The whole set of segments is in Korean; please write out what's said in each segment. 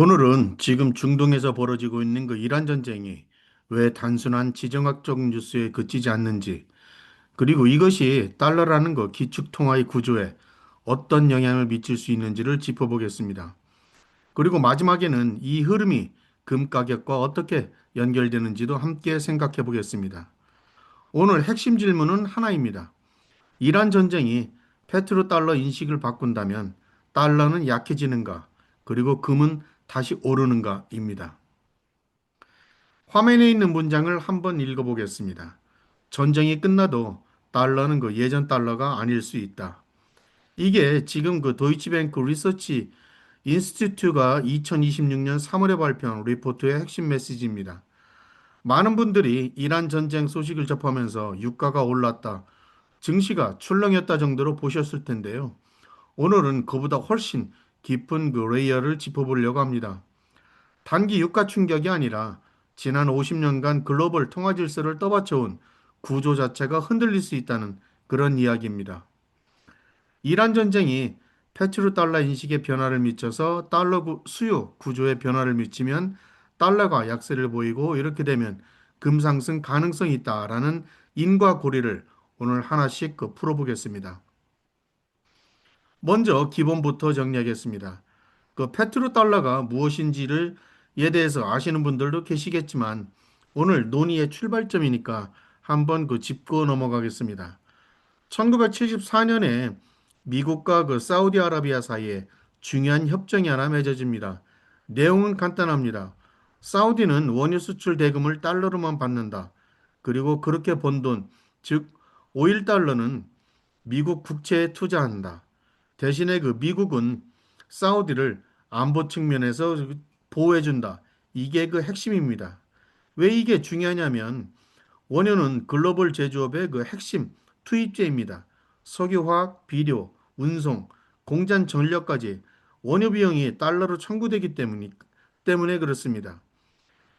오늘은 지금 중동에서 벌어지고 있는 그 이란 전쟁이 왜 단순한 지정학적 뉴스에 그치지 않는지, 그리고 이것이 달러라는 그 기축 통화의 구조에 어떤 영향을 미칠 수 있는지를 짚어보겠습니다. 그리고 마지막에는 이 흐름이 금 가격과 어떻게 연결되는지도 함께 생각해 보겠습니다. 오늘 핵심 질문은 하나입니다. 이란 전쟁이 페트로 달러 인식을 바꾼다면 달러는 약해지는가, 그리고 금은 다시 오르는가입니다. 화면에 있는 문장을 한번 읽어보겠습니다. 전쟁이 끝나도 달러는 그 예전 달러가 아닐 수 있다. 이게 지금 그 도이치뱅크 리서치 인스티튜가 2026년 3월에 발표한 리포트의 핵심 메시지입니다. 많은 분들이 이란 전쟁 소식을 접하면서 유가가 올랐다, 증시가 출렁였다 정도로 보셨을 텐데요. 오늘은 그보다 훨씬 깊은 그 레이어를 짚어보려고 합니다. 단기 유가 충격이 아니라 지난 50년간 글로벌 통화 질서를 떠받쳐온 구조 자체가 흔들릴 수 있다는 그런 이야기입니다. 이란 전쟁이 페트로 달러 인식에 변화를 미쳐서 수요 구조에 변화를 미치면 달러가 약세를 보이고, 이렇게 되면 금상승 가능성이 있다라는 인과 고리를 오늘 하나씩 풀어보겠습니다. 먼저 기본부터 정리하겠습니다. 그 페트로 달러가 무엇인지를 에 대해서 아시는 분들도 계시겠지만, 오늘 논의의 출발점이니까 한번 짚고 넘어가겠습니다. 1974년에 미국과 사우디아라비아 사이에 중요한 협정이 하나 맺어집니다. 내용은 간단합니다. 사우디는 원유 수출 대금을 달러로만 받는다. 그리고 그렇게 번 돈, 즉 오일 달러는 미국 국채에 투자한다. 대신에 미국은 사우디를 안보 측면에서 보호해준다. 이게 핵심입니다. 왜 이게 중요하냐면, 원유는 글로벌 제조업의 핵심 투입제입니다. 석유화학, 비료, 운송, 공장 전력까지 원유 비용이 달러로 청구되기 때문에 그렇습니다.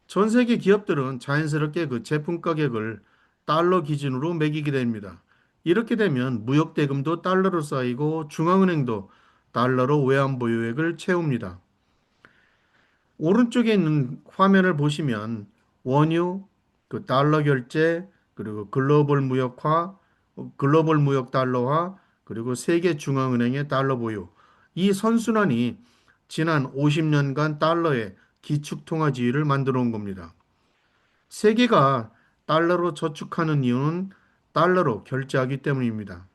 전 세계 기업들은 자연스럽게 제품 가격을 달러 기준으로 매기게 됩니다. 이렇게 되면 무역 대금도 달러로 쌓이고 중앙은행도 달러로 외환 보유액을 채웁니다. 오른쪽에 있는 화면을 보시면 원유, 달러 결제, 그리고 글로벌 무역 달러화, 그리고 세계 중앙은행의 달러 보유. 이 선순환이 지난 50년간 달러의 기축 통화 지위를 만들어 온 겁니다. 세계가 달러로 저축하는 이유는 달러로 결제하기 때문입니다.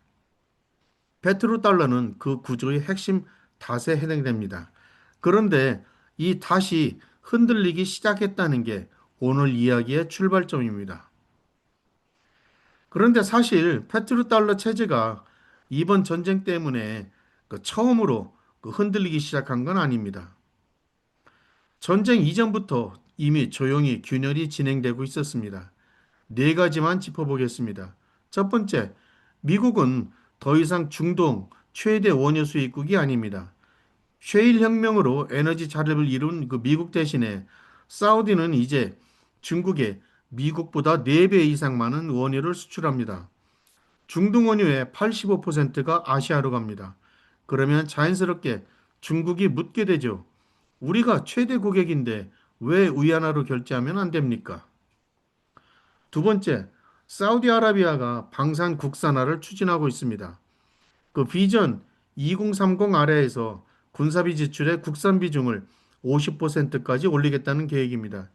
페트로 달러는 그 구조의 핵심 닷에 해당됩니다. 그런데 이 닷이 흔들리기 시작했다는 게 오늘 이야기의 출발점입니다. 그런데 사실 페트로 달러 체제가 이번 전쟁 때문에 처음으로 흔들리기 시작한 건 아닙니다. 전쟁 이전부터 이미 조용히 균열이 진행되고 있었습니다. 네 가지만 짚어보겠습니다. 첫 번째, 미국은 더 이상 중동 최대 원유 수입국이 아닙니다. 셰일 혁명으로 에너지 자립을 이룬 미국 대신에 사우디는 이제 중국에 미국보다 4배 이상 많은 원유를 수출합니다. 중동 원유의 85%가 아시아로 갑니다. 그러면 자연스럽게 중국이 묻게 되죠. 우리가 최대 고객인데 왜 위안화로 결제하면 안 됩니까? 두 번째, 사우디아라비아가 방산 국산화를 추진하고 있습니다. 비전 2030 아래에서 군사비 지출의 국산 비중을 50%까지 올리겠다는 계획입니다.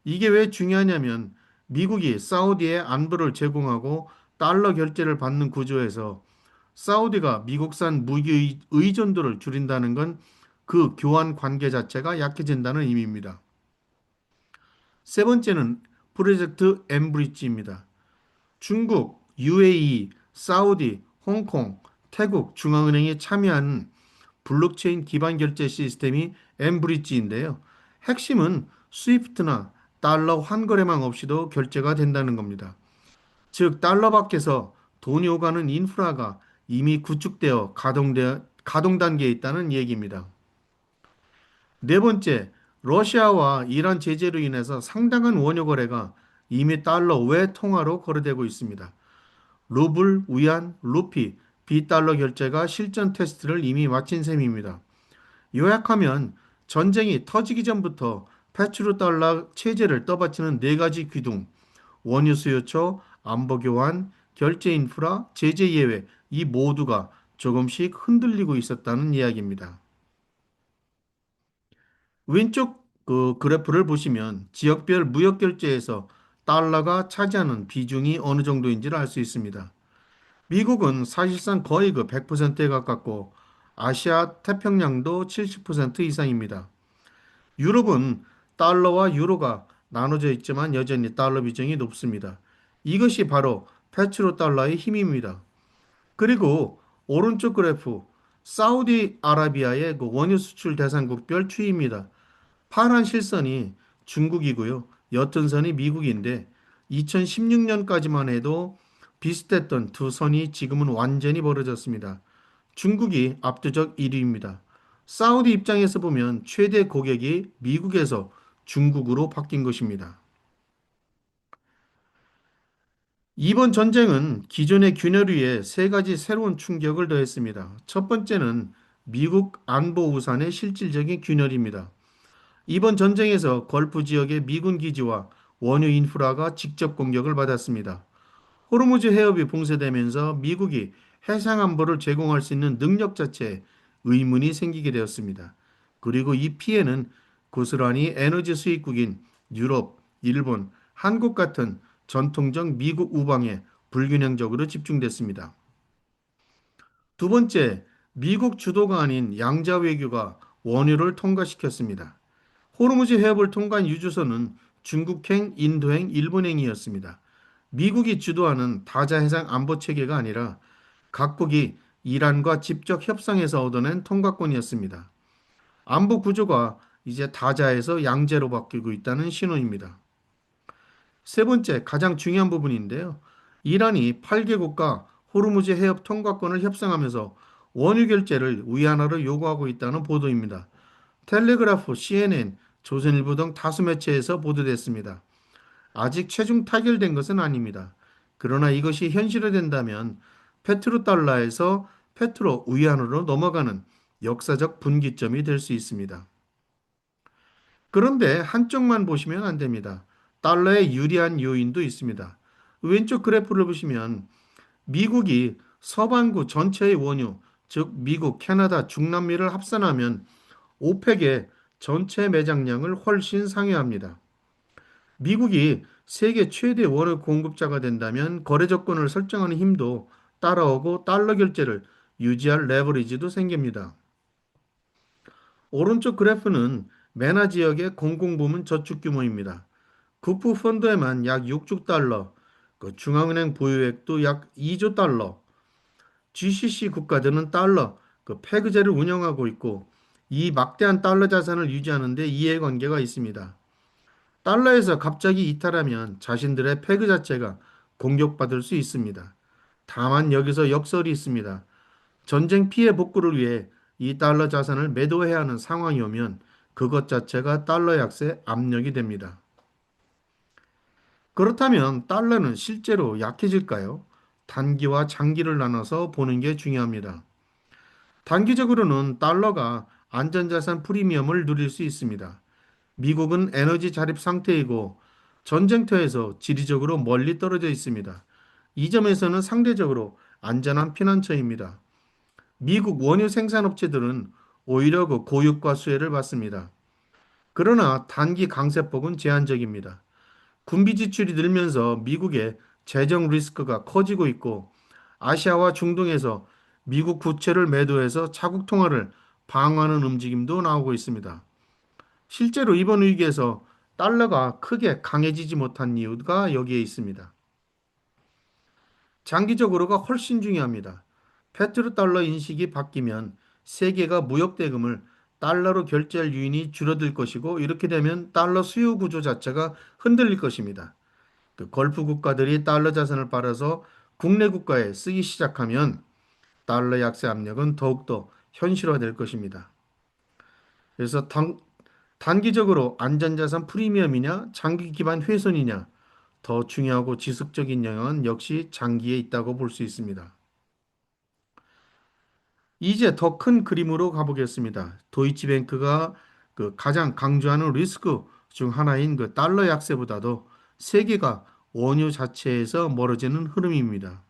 이게 왜 중요하냐면, 미국이 사우디에 안보를 제공하고 달러 결제를 받는 구조에서 사우디가 미국산 무기 의존도를 줄인다는 건 그 교환 관계 자체가 약해진다는 의미입니다. 세 번째는 프로젝트 엠브리지입니다. 중국, UAE, 사우디, 홍콩, 태국 중앙은행이 참여한 블록체인 기반 결제 시스템이 엠브리지인데요. 핵심은 스위프트나 달러 환거래망 없이도 결제가 된다는 겁니다. 즉, 달러 밖에서 돈이 오가는 인프라가 이미 구축되어 가동 단계에 있다는 얘기입니다. 네 번째, 러시아와 이란 제재로 인해서 상당한 원유 거래가 이미 달러 외 통화로 거래되고 있습니다. 루블, 위안, 루피, 비달러 결제가 실전 테스트를 이미 마친 셈입니다. 요약하면 전쟁이 터지기 전부터 페트로달러 체제를 떠받치는 네 가지 기둥, 원유 수요처, 안보 교환, 결제 인프라, 제재 예외, 이 모두가 조금씩 흔들리고 있었다는 이야기입니다. 왼쪽 그 그래프를 보시면 지역별 무역 결제에서 달러가 차지하는 비중이 어느 정도인지를 알 수 있습니다. 미국은 사실상 거의 그 100%에 가깝고 아시아 태평양도 70% 이상입니다. 유럽은 달러와 유로가 나눠져 있지만 여전히 달러 비중이 높습니다. 이것이 바로 페트로 달러의 힘입니다. 그리고 오른쪽 그래프 사우디아라비아의 그 원유 수출 대상국별 추이입니다. 파란 실선이 중국이고요. 옅은 선이 미국인데 2016년까지만 해도 비슷했던 두 선이 지금은 완전히 벌어졌습니다. 중국이 압도적 1위입니다. 사우디 입장에서 보면 최대 고객이 미국에서 중국으로 바뀐 것입니다. 이번 전쟁은 기존의 균열 위에 세 가지 새로운 충격을 더했습니다. 첫 번째는 미국 안보 우산의 실질적인 균열입니다. 이번 전쟁에서 걸프 지역의 미군 기지와 원유 인프라가 직접 공격을 받았습니다. 호르무즈 해협이 봉쇄되면서 미국이 해상 안보를 제공할 수 있는 능력 자체에 의문이 생기게 되었습니다. 그리고 이 피해는 고스란히 에너지 수입국인 유럽, 일본, 한국 같은 전통적 미국 우방에 불균형적으로 집중됐습니다. 두 번째, 미국 주도가 아닌 양자 외교가 원유를 통과시켰습니다. 호르무즈 해협을 통과한 유주선은 중국행, 인도행, 일본행이었습니다. 미국이 주도하는 다자해상 안보 체계가 아니라 각국이 이란과 직접 협상해서 얻어낸 통과권이었습니다. 안보 구조가 이제 다자에서 양제로 바뀌고 있다는 신호입니다. 세 번째, 가장 중요한 부분인데요. 이란이 8개국과 호르무즈 해협 통과권을 협상하면서 원유 결제를 위안화로 요구하고 있다는 보도입니다. 텔레그라프, CNN, 조선일보 등 다수 매체에서 보도됐습니다. 아직 최종 타결된 것은 아닙니다. 그러나 이것이 현실화된다면 페트로 달러에서 페트로 위안으로 넘어가는 역사적 분기점이 될 수 있습니다. 그런데 한쪽만 보시면 안 됩니다. 달러에 유리한 요인도 있습니다. 왼쪽 그래프를 보시면 미국이 서반구 전체의 원유, 즉 미국, 캐나다, 중남미를 합산하면 오펙의 전체 매장량을 훨씬 상회합니다. 미국이 세계 최대 원유 공급자가 된다면 거래 조건을 설정하는 힘도 따라오고 달러 결제를 유지할 레버리지도 생깁니다. 오른쪽 그래프는 메나 지역의 공공부문 저축 규모입니다. 국부 펀드에만 약 6조 달러, 그 중앙은행 보유액도 약 2조 달러, GCC 국가들은 달러, 그 페그제를 운영하고 있고 이 막대한 달러 자산을 유지하는 데 이해관계가 있습니다. 달러에서 갑자기 이탈하면 자신들의 패그 자체가 공격받을 수 있습니다. 다만 여기서 역설이 있습니다. 전쟁 피해 복구를 위해 이 달러 자산을 매도해야 하는 상황이 오면 그것 자체가 달러 약세 압력이 됩니다. 그렇다면 달러는 실제로 약해질까요? 단기와 장기를 나눠서 보는 게 중요합니다. 단기적으로는 달러가 안전자산 프리미엄을 누릴 수 있습니다. 미국은 에너지 자립 상태이고 전쟁터에서 지리적으로 멀리 떨어져 있습니다. 이 점에서는 상대적으로 안전한 피난처입니다. 미국 원유 생산업체들은 오히려 그 고유가 수혜를 받습니다. 그러나 단기 강세폭은 제한적입니다. 군비 지출이 늘면서 미국의 재정 리스크가 커지고 있고 아시아와 중동에서 미국 부채를 매도해서 자국 통화를 방어하는 움직임도 나오고 있습니다. 실제로 이번 위기에서 달러가 크게 강해지지 못한 이유가 여기에 있습니다. 장기적으로가 훨씬 중요합니다. 페트로달러 인식이 바뀌면 세계가 무역 대금을 달러로 결제할 유인이 줄어들 것이고 이렇게 되면 달러 수요 구조 자체가 흔들릴 것입니다. 그 걸프 국가들이 달러 자산을 빨아서 국내 국가에 쓰기 시작하면 달러 약세 압력은 더욱더 현실화될 것입니다. 그래서 단기적으로 안전자산 프리미엄이냐 장기 기반 훼손이냐 더 중요하고 지속적인 영향은 역시 장기에 있다고 볼 수 있습니다. 이제 더 큰 그림으로 가보겠습니다. 도이치뱅크가 그 가장 강조하는 리스크 중 하나인 그 달러 약세보다도 세계가 원유 자체에서 멀어지는 흐름입니다.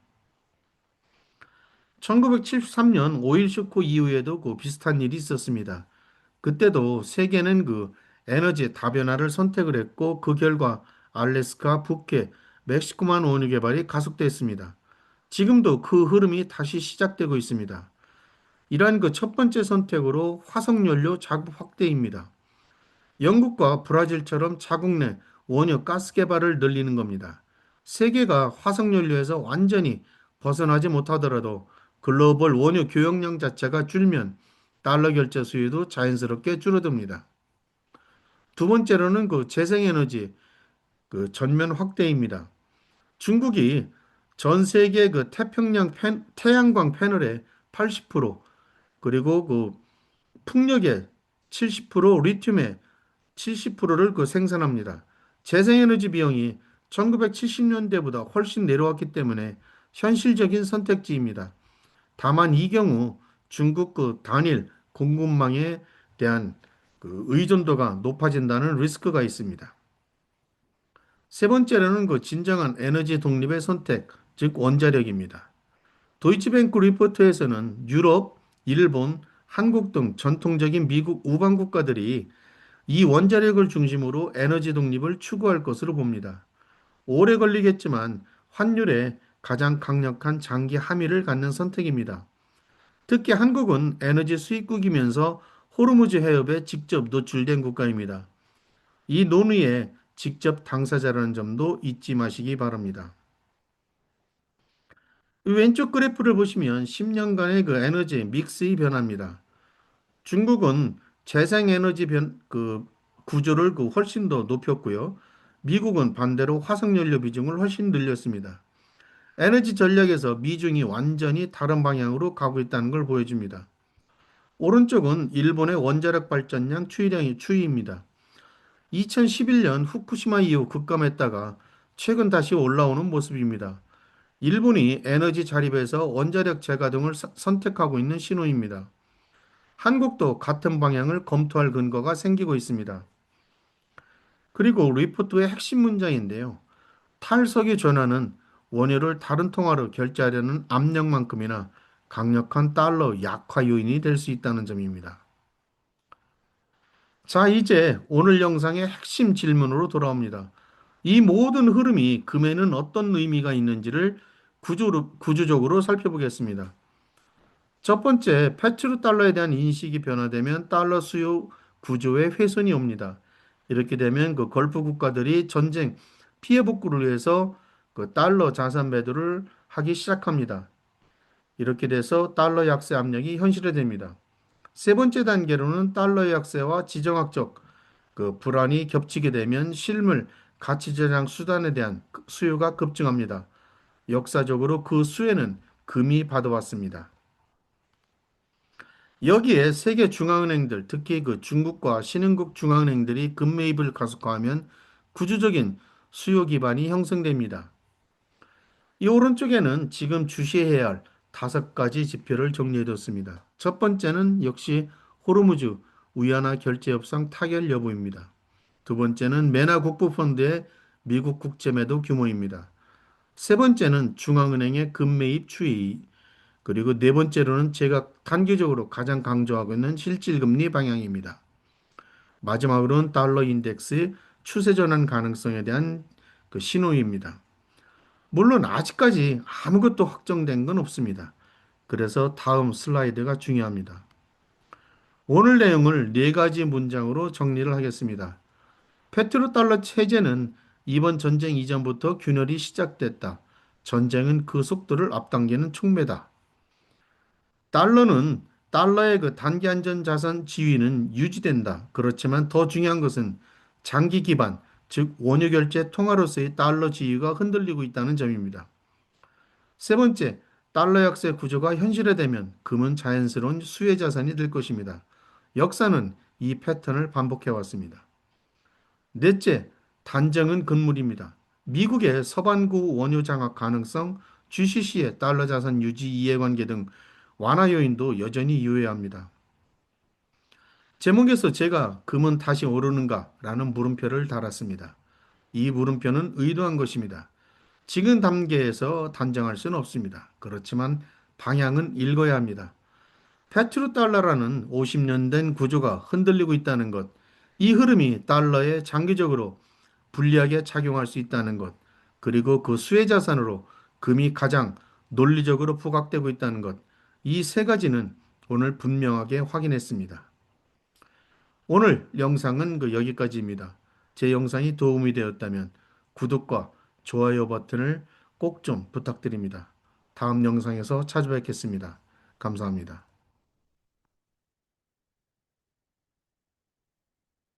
1973년 오일 쇼크 이후에도 그 비슷한 일이 있었습니다. 그때도 세계는 그 에너지 다변화를 선택을 했고 그 결과 알래스카, 북해, 멕시코만 원유 개발이 가속됐습니다. 지금도 그 흐름이 다시 시작되고 있습니다. 이러한 그 첫 번째 선택으로 화석연료 자국 확대입니다. 영국과 브라질처럼 자국 내 원유 가스 개발을 늘리는 겁니다. 세계가 화석연료에서 완전히 벗어나지 못하더라도 글로벌 원유 교역량 자체가 줄면 달러 결제 수요도 자연스럽게 줄어듭니다. 두 번째로는 그 재생에너지 그 전면 확대입니다. 중국이 전 세계 그 태양광 패널의 80% 그리고 그 풍력의 70% 리튬의 70%를 그 생산합니다. 재생에너지 비용이 1970년대보다 훨씬 내려왔기 때문에 현실적인 선택지입니다. 다만 이 경우 중국 그 단일 공급망에 대한 그 의존도가 높아진다는 리스크가 있습니다. 세 번째로는 그 진정한 에너지 독립의 선택, 즉 원자력입니다. 도이치뱅크 리포트에서는 유럽, 일본, 한국 등 전통적인 미국 우방 국가들이 이 원자력을 중심으로 에너지 독립을 추구할 것으로 봅니다. 오래 걸리겠지만 환율에 가장 강력한 장기 함의를 갖는 선택입니다. 특히 한국은 에너지 수입국이면서 호르무즈 해협에 직접 노출된 국가입니다. 이 논의에 직접 당사자라는 점도 잊지 마시기 바랍니다. 이 왼쪽 그래프를 보시면 10년간의 그 에너지 믹스의 변화입니다. 중국은 재생에너지 구조를 그 훨씬 더 높였고요. 미국은 반대로 화석연료 비중을 훨씬 늘렸습니다. 에너지 전략에서 미중이 완전히 다른 방향으로 가고 있다는 걸 보여줍니다. 오른쪽은 일본의 원자력 발전량 추이입니다. 2011년 후쿠시마 이후 급감했다가 최근 다시 올라오는 모습입니다. 일본이 에너지 자립에서 원자력 재가동을 선택하고 있는 신호입니다. 한국도 같은 방향을 검토할 근거가 생기고 있습니다. 그리고 리포트의 핵심 문장인데요. 탈석유 전환은 원유를 다른 통화로 결제하려는 압력만큼이나 강력한 달러 약화 요인이 될 수 있다는 점입니다. 자, 이제 오늘 영상의 핵심 질문으로 돌아옵니다. 이 모든 흐름이 금에는 어떤 의미가 있는지를 구조적으로 살펴보겠습니다. 첫 번째, 페트로 달러에 대한 인식이 변화되면 달러 수요 구조에 훼손이 옵니다. 이렇게 되면 그 걸프 국가들이 전쟁 피해 복구를 위해서 그 달러 자산 매도를 하기 시작합니다. 이렇게 돼서 달러 약세 압력이 현실화됩니다. 세 번째 단계로는 달러 약세와 지정학적 그 불안이 겹치게 되면 실물 가치 저장 수단에 대한 수요가 급증합니다. 역사적으로 그 수혜는 금이 받아왔습니다. 여기에 세계 중앙은행들, 특히 그 중국과 신흥국 중앙은행들이 금매입을 가속화하면 구조적인 수요 기반이 형성됩니다. 이 오른쪽에는 지금 주시해야 할 다섯 가지 지표를 정리해뒀습니다. 첫 번째는 역시 호르무즈 위안화 결제 협상 타결 여부입니다. 두 번째는 메나 국부펀드의 미국 국채 매도 규모입니다. 세 번째는 중앙은행의 금매입 추이, 그리고 네 번째로는 제가 단기적으로 가장 강조하고 있는 실질금리 방향입니다. 마지막으로는 달러 인덱스 추세 전환 가능성에 대한 그 신호입니다. 물론 아직까지 아무것도 확정된 건 없습니다. 그래서 다음 슬라이드가 중요합니다. 오늘 내용을 네 가지 문장으로 정리를 하겠습니다. 페트로달러 체제는 이번 전쟁 이전부터 균열이 시작됐다. 전쟁은 그 속도를 앞당기는 촉매다. 달러는 달러의 그 단기 안전 자산 지위는 유지된다. 그렇지만 더 중요한 것은 장기 기반, 즉 원유 결제 통화로서의 달러 지위가 흔들리고 있다는 점입니다. 세 번째, 달러 약세 구조가 현실화되면 금은 자연스러운 수혜 자산이 될 것입니다. 역사는 이 패턴을 반복해 왔습니다. 넷째, 단정은 금물입니다. 미국의 서반구 원유 장악 가능성, GCC의 달러 자산 유지 이해관계 등 완화 요인도 여전히 유효합니다. 제목에서 제가 금은 다시 오르는가라는 물음표를 달았습니다. 이 물음표는 의도한 것입니다. 지금 단계에서 단정할 수는 없습니다. 그렇지만 방향은 읽어야 합니다. 페트로달러라는 50년 된 구조가 흔들리고 있다는 것, 이 흐름이 달러에 장기적으로 불리하게 작용할 수 있다는 것, 그리고 그 수혜 자산으로 금이 가장 논리적으로 부각되고 있다는 것, 이 세 가지는 오늘 분명하게 확인했습니다. 오늘 영상은 여기까지입니다. 제 영상이 도움이 되었다면 구독과 좋아요 버튼을 꼭 좀 부탁드립니다. 다음 영상에서 찾아뵙겠습니다. 감사합니다.